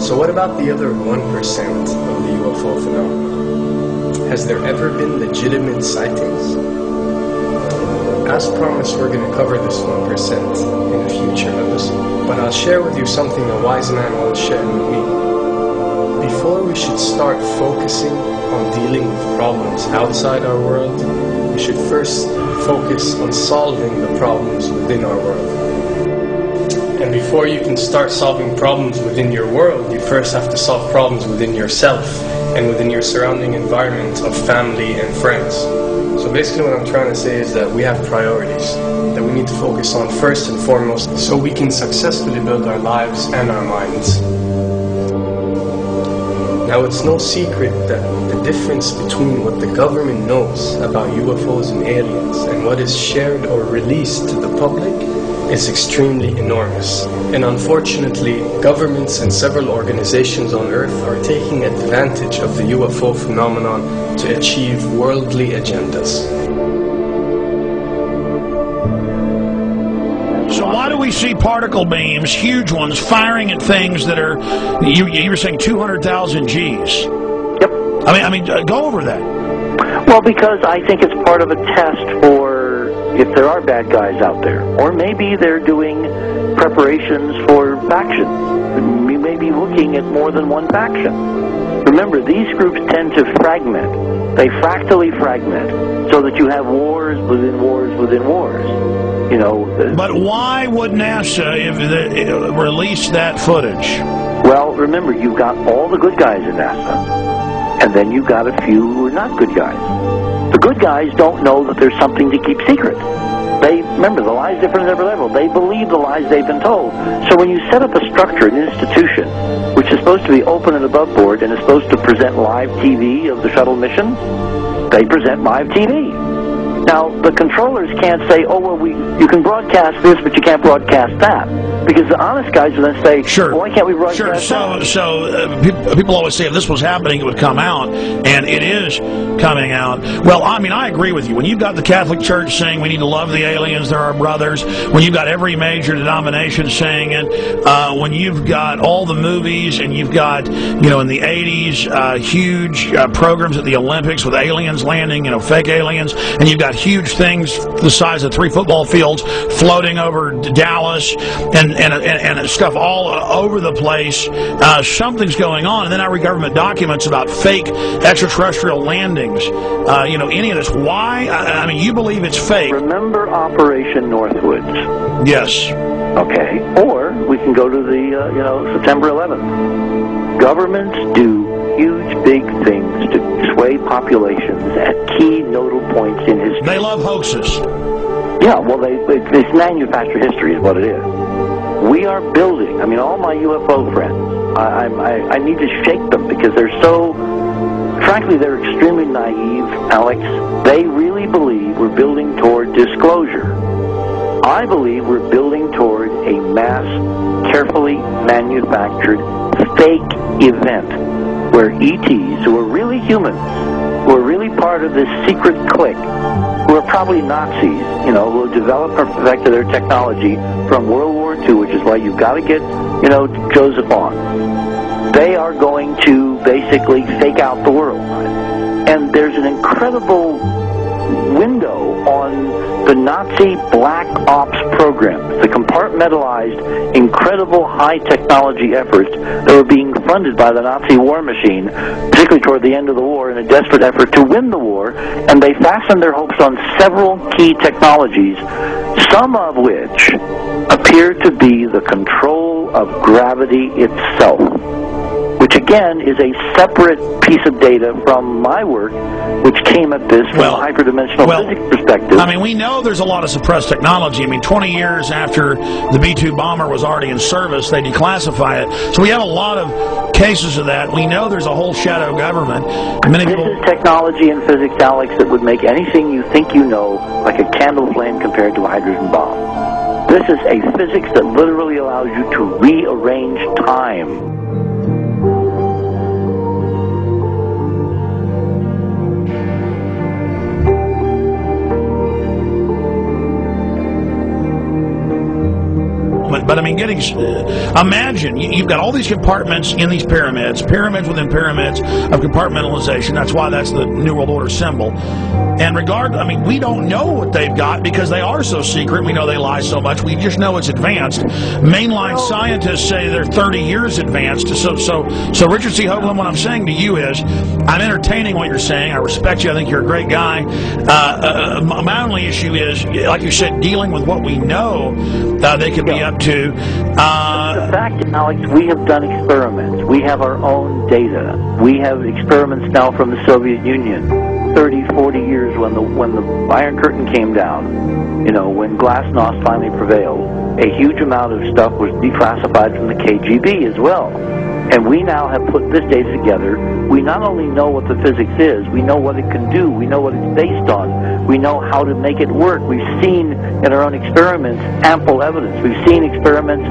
So what about the other 1% of the UFO phenomenon? Has there ever been legitimate sightings? As promised, we're going to cover this 1% in a future episode, but I'll share with you something a wise man once shared with me. Before we should start focusing on dealing with problems outside our world, we should first focus on solving the problems within our world. And before you can start solving problems within your world, you first have to solve problems within yourself and within your surrounding environment of family and friends. So basically what I'm trying to say is that we have priorities that we need to focus on first and foremost so we can successfully build our lives and our minds. Now, it's no secret that the difference between what the government knows about UFOs and aliens and what is shared or released to the public is extremely enormous. And unfortunately, governments and several organizations on Earth are taking advantage of the UFO phenomenon to achieve worldly agendas. We see particle beams, huge ones, firing at things that are, you were saying 200,000 Gs. Yep. I mean, go over that. Well, because I think it's part of a test for if there are bad guys out there. Or maybe they're doing preparations for faction. We may be looking at more than one faction. Remember, these groups tend to fragment. They fractally fragment so that you have wars within wars within wars. You know, but why would NASA release that footage? Well, remember, you've got all the good guys in NASA, and then you've got a few who are not good guys. The good guys don't know that there's something to keep secret. They, remember, the lie's different at every level. They believe the lies they've been told. So when you set up a structure, an institution, which is supposed to be open and above board and is supposed to present live TV of the shuttle mission, they present live TV. Now, the controllers can't say, oh, well, you can broadcast this, but you can't broadcast that. Because the honest guys will then say, sure. Well, why can't we broadcast that? So people always say if this was happening, it would come out, and it is coming out. Well, I mean, I agree with you. When you've got the Catholic Church saying we need to love the aliens, they're our brothers, when you've got every major denomination saying it, when you've got all the movies, and you've got, you know, in the 80s, huge programs at the Olympics with aliens landing, you know, fake aliens, and you've got huge things the size of 3 football fields floating over Dallas and stuff all over the place. Something's going on. And then I read government documents about fake extraterrestrial landings. You know, any of this. Why? I mean, you believe it's fake. Remember Operation Northwoods? Yes. Okay. Or we can go to the, September 11th. Governments do huge, big things to sway populations at key nodal points in history. They love hoaxes. Yeah, well, it's manufactured history is what it is. We are building, I mean, all my UFO friends, I need to shake them because they're so, frankly, they're extremely naive, Alex. They really believe we're building toward disclosure. I believe we're building toward a mass, carefully manufactured, fake event where ETs, who are really humans, who are really part of this secret clique, who are probably Nazis, who have developed or perfected their technology from World War II, which is why you've got to get, Joseph on. They are going to basically fake out the world. And there's an incredible window on the Nazi black ops programs, the compartmentalized, incredible high technology efforts that were being funded by the Nazi war machine, particularly toward the end of the war, in a desperate effort to win the war, and they fastened their hopes on several key technologies, some of which appear to be the control of gravity itself, which again is a separate piece of data from my work, which came at this from a hyperdimensional physics perspective. I mean, we know there's a lot of suppressed technology. I mean, 20 years after the B-2 bomber was already in service, they declassify it. So we have a lot of cases of that. We know there's a whole shadow government. This is technology in physics, Alex, that would make anything you think you know like a candle flame compared to a hydrogen bomb. This is a physics that literally allows you to rearrange time. But I mean, imagine you've got all these compartments in these pyramids within pyramids of compartmentalization. That's why that's the New World Order symbol. And we don't know what they've got because they are so secret. We know they lie so much. We just know it's advanced. Mainline scientists say they're 30 years advanced. So Richard C. Hoagland, what I'm saying to you is, I'm entertaining what you're saying. I respect you. I think you're a great guy. My only issue is, like you said, dealing with what we know they could be up to. The fact, Alex, we have done experiments. We have our own data. We have experiments now from the Soviet Union. 30, 40 years when the Iron Curtain came down, when glasnost finally prevailed, a huge amount of stuff was declassified from the KGB as well. And we now have put this data together. We not only know what the physics is, we know what it can do, we know what it's based on, we know how to make it work. We've seen in our own experiments ample evidence. We've seen experiments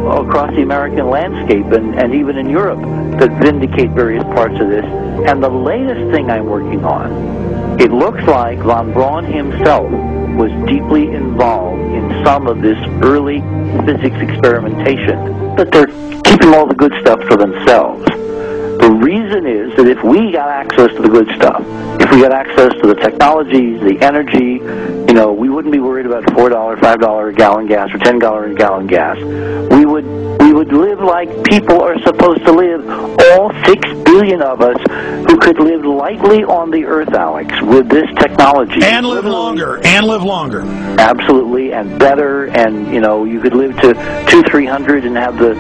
across the American landscape and even in Europe that vindicate various parts of this. And the latest thing I'm working on, it looks like von Braun himself was deeply involved in some of this early physics experimentation, but they're keeping all the good stuff for themselves. The reason is that if we got access to the good stuff, if we got access to the technologies, the energy, we wouldn't be worried about $4, $5 a gallon gas or $10 a gallon gas. We would live like people are supposed to live, all 6 billion of us who could live lightly on the earth, Alex, with this technology. And live longer. Absolutely, and better, and you could live to 200-300 and have the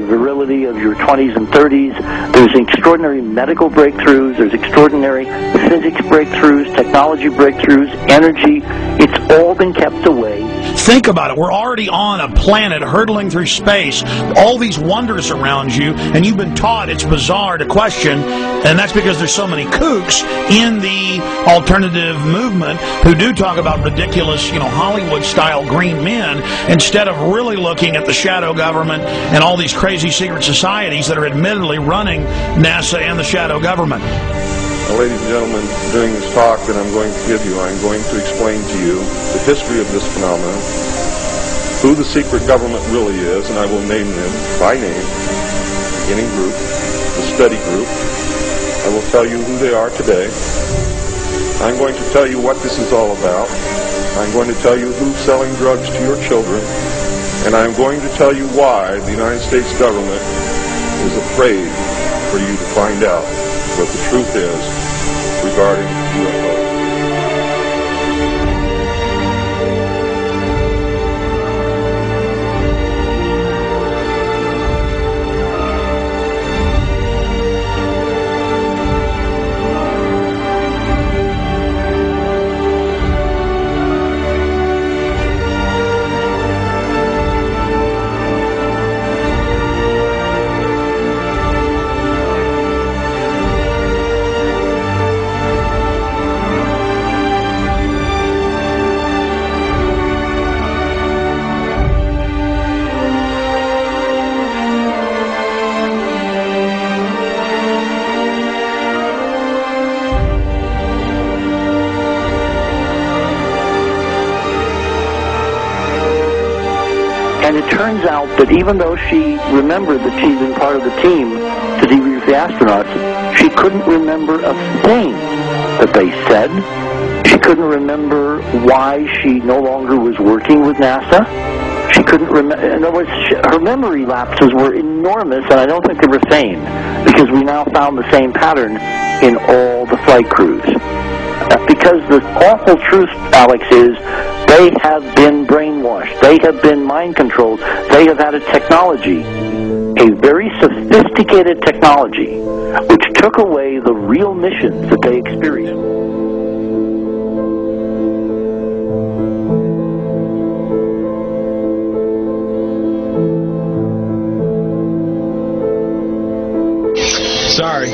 virility of your 20s and 30s. There's extraordinary medical breakthroughs, there's extraordinary physics breakthroughs, technology breakthroughs, energy. It's all been kept away. Think about it. We're already on a planet hurtling through space, all these wonders around you, and you've been taught it's bizarre to question, and that's because there's so many kooks in the alternative movement who do talk about ridiculous, Hollywood-style green men, instead of really looking at the shadow government and all these crazy secret societies that are admittedly running NASA and the shadow government. Now, ladies and gentlemen, during this talk that I'm going to give you, I'm going to explain to you the history of this phenomenon, who the secret government really is, and I will name them by name, beginning group, the study group. I will tell you who they are today. I'm going to tell you what this is all about. I'm going to tell you who's selling drugs to your children, and I'm going to tell you why the United States government is afraid for you to find out what the truth is regarding UFOs. And it turns out that even though she remembered that she'd been part of the team to debrief the astronauts, she couldn't remember a thing that they said. She couldn't remember why she no longer was working with NASA. She couldn't remember. In other words, her memory lapses were enormous, and I don't think they were feigned, because we now found the same pattern in all the flight crews. Because the awful truth, Alex, is they have been brainwashed. They have been mind controlled. They have had a technology, a very sophisticated technology, which took away the real missions that they experienced. Sorry.